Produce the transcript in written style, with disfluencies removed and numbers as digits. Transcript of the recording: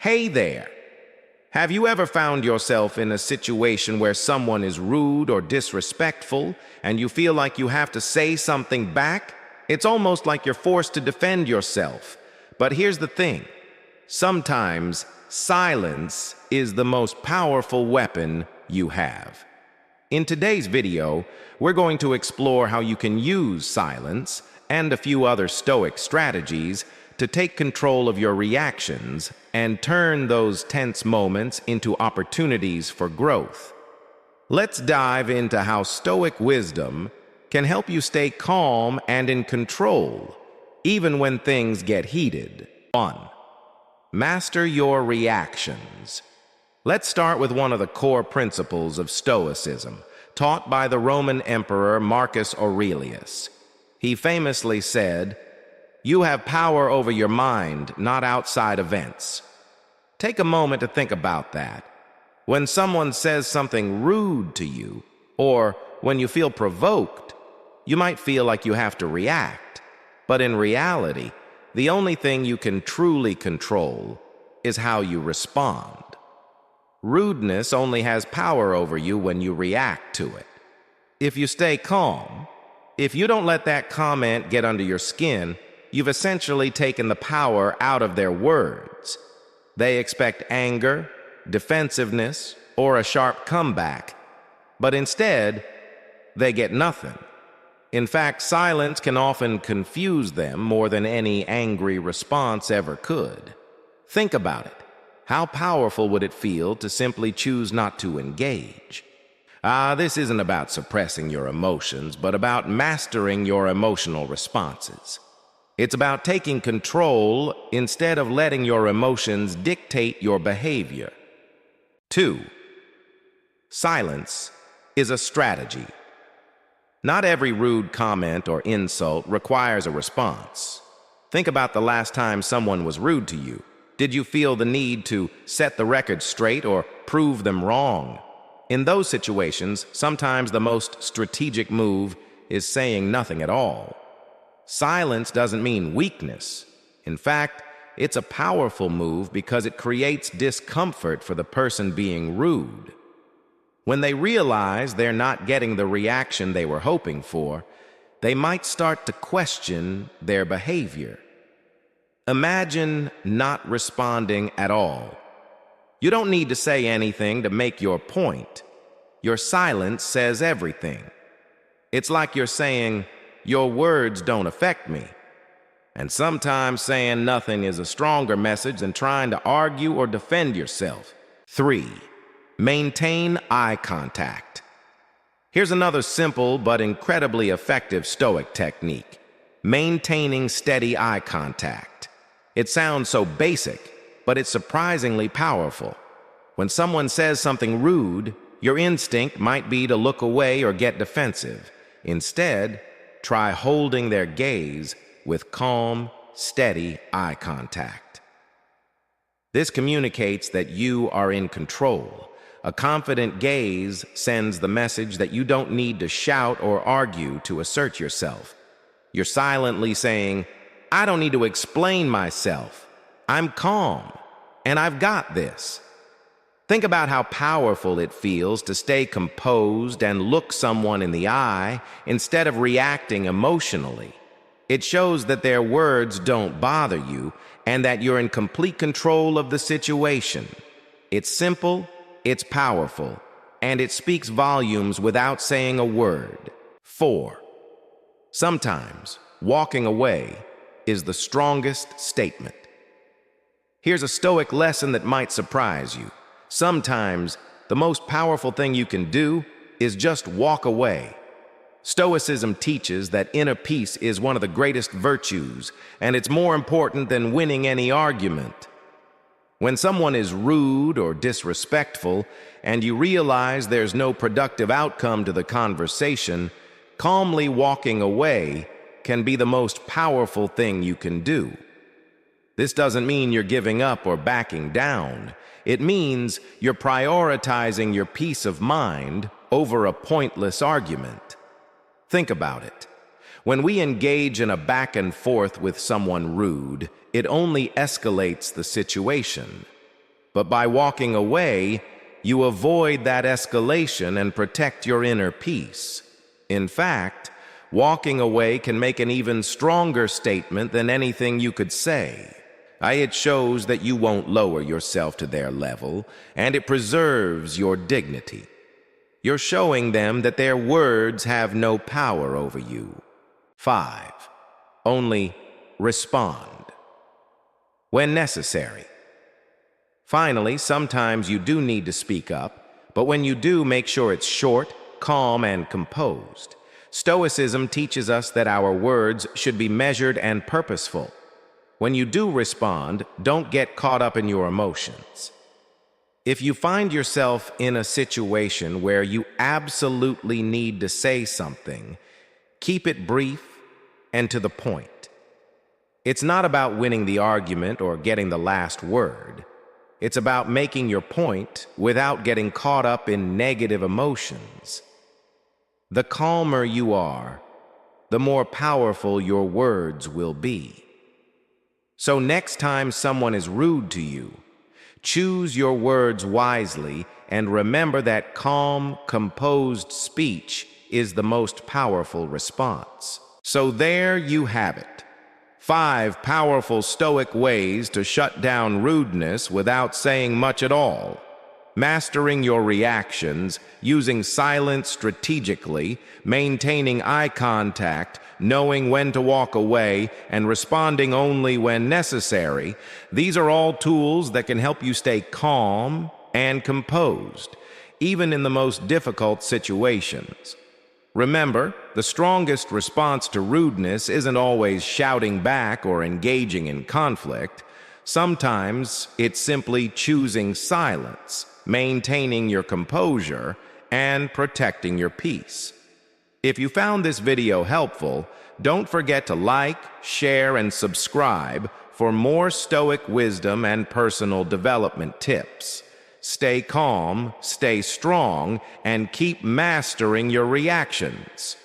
Hey there! Have you ever found yourself in a situation where someone is rude or disrespectful and you feel like you have to say something back? It's almost like you're forced to defend yourself. But here's the thing. Sometimes silence is the most powerful weapon you have. In today's video, we're going to explore how you can use silence and a few other Stoic strategies to take control of your reactions and turn those tense moments into opportunities for growth. Let's dive into how Stoic wisdom can help you stay calm and in control, even when things get heated. 1. Master your reactions. Let's start with one of the core principles of Stoicism, taught by the Roman Emperor Marcus Aurelius. He famously said, "You have power over your mind, not outside events." Take a moment to think about that. When someone says something rude to you, or when you feel provoked, you might feel like you have to react. But in reality, the only thing you can truly control is how you respond. Rudeness only has power over you when you react to it. If you stay calm, if you don't let that comment get under your skin, you've essentially taken the power out of their words. They expect anger, defensiveness, or a sharp comeback, but instead, they get nothing. In fact, silence can often confuse them more than any angry response ever could. Think about it. How powerful would it feel to simply choose not to engage? This isn't about suppressing your emotions, but about mastering your emotional responses. It's about taking control instead of letting your emotions dictate your behavior. 2. Silence is a strategy. Not every rude comment or insult requires a response. Think about the last time someone was rude to you. Did you feel the need to set the record straight or prove them wrong? In those situations, sometimes the most strategic move is saying nothing at all. Silence doesn't mean weakness. In fact, it's a powerful move because it creates discomfort for the person being rude. When they realize they're not getting the reaction they were hoping for, they might start to question their behavior. Imagine not responding at all. You don't need to say anything to make your point. Your silence says everything. It's like you're saying, "Your words don't affect me." And sometimes saying nothing is a stronger message than trying to argue or defend yourself. 3. Maintain eye contact. Here's another simple but incredibly effective Stoic technique: maintaining steady eye contact. It sounds so basic, but it's surprisingly powerful. When someone says something rude, your instinct might be to look away or get defensive. Instead, try holding their gaze with calm, steady eye contact. This communicates that you are in control. A confident gaze sends the message that you don't need to shout or argue to assert yourself. You're silently saying, "I don't need to explain myself. I'm calm, and I've got this." Think about how powerful it feels to stay composed and look someone in the eye instead of reacting emotionally. It shows that their words don't bother you and that you're in complete control of the situation. It's simple, it's powerful, and it speaks volumes without saying a word. 4. Sometimes walking away is the strongest statement. Here's a Stoic lesson that might surprise you. Sometimes the most powerful thing you can do is just walk away. Stoicism teaches that inner peace is one of the greatest virtues, and it's more important than winning any argument. When someone is rude or disrespectful, and you realize there's no productive outcome to the conversation, calmly walking away can be the most powerful thing you can do. This doesn't mean you're giving up or backing down. It means you're prioritizing your peace of mind over a pointless argument. Think about it. When we engage in a back and forth with someone rude, it only escalates the situation. But by walking away, you avoid that escalation and protect your inner peace. In fact, walking away can make an even stronger statement than anything you could say. It shows that you won't lower yourself to their level, and it preserves your dignity. You're showing them that their words have no power over you. 5. Only respond when necessary. Finally, sometimes you do need to speak up, but when you do, make sure it's short, calm, and composed. Stoicism teaches us that our words should be measured and purposeful. When you do respond, don't get caught up in your emotions. If you find yourself in a situation where you absolutely need to say something, keep it brief and to the point. It's not about winning the argument or getting the last word. It's about making your point without getting caught up in negative emotions. The calmer you are, the more powerful your words will be. So next time someone is rude to you, choose your words wisely and remember that calm, composed speech is the most powerful response. So there you have it. 5 powerful Stoic ways to shut down rudeness without saying much at all. Mastering your reactions, using silence strategically, maintaining eye contact, knowing when to walk away, and responding only when necessary. These are all tools that can help you stay calm and composed, even in the most difficult situations. Remember, the strongest response to rudeness isn't always shouting back or engaging in conflict. Sometimes it's simply choosing silence, maintaining your composure, and protecting your peace. If you found this video helpful, don't forget to like, share, and subscribe for more Stoic wisdom and personal development tips. Stay calm, stay strong, and keep mastering your reactions.